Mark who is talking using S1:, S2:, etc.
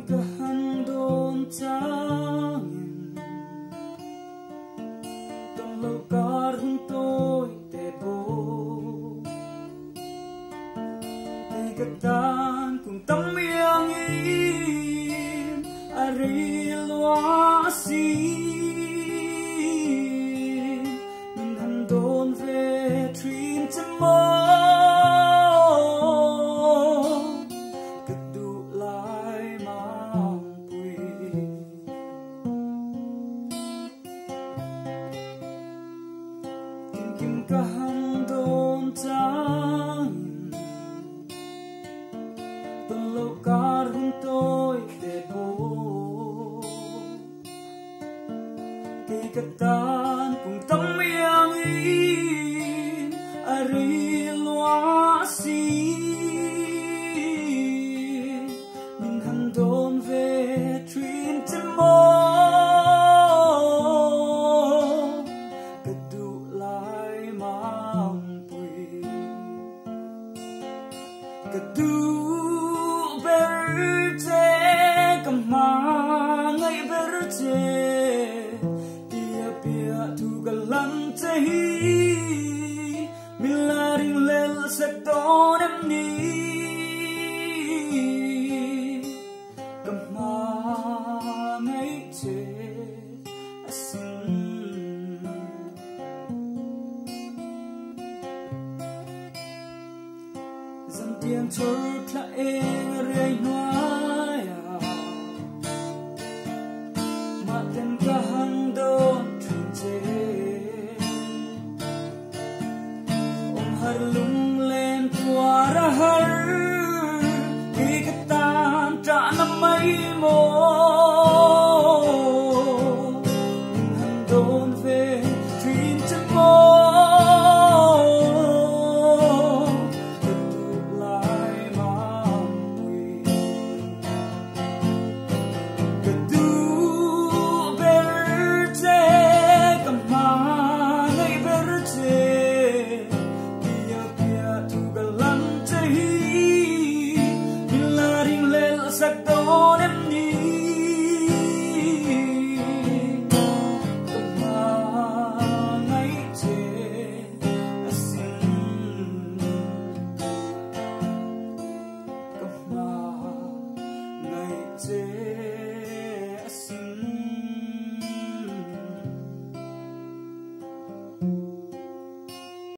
S1: ka han don chang ton lo kar hun tôi te bo te ka tan cùng tâm yang in ari luah asin min han don ve trin chamo Ka han don chang ton lo kar hun tôi te bo ke ka tan cùng tâm yang in ari luah asin min han don ve trin chamo Ka hmangaih berte dia pia tu galante hi milaring lel sekton em ni ka hmangaih che asin zam tiang chur thla eng rei no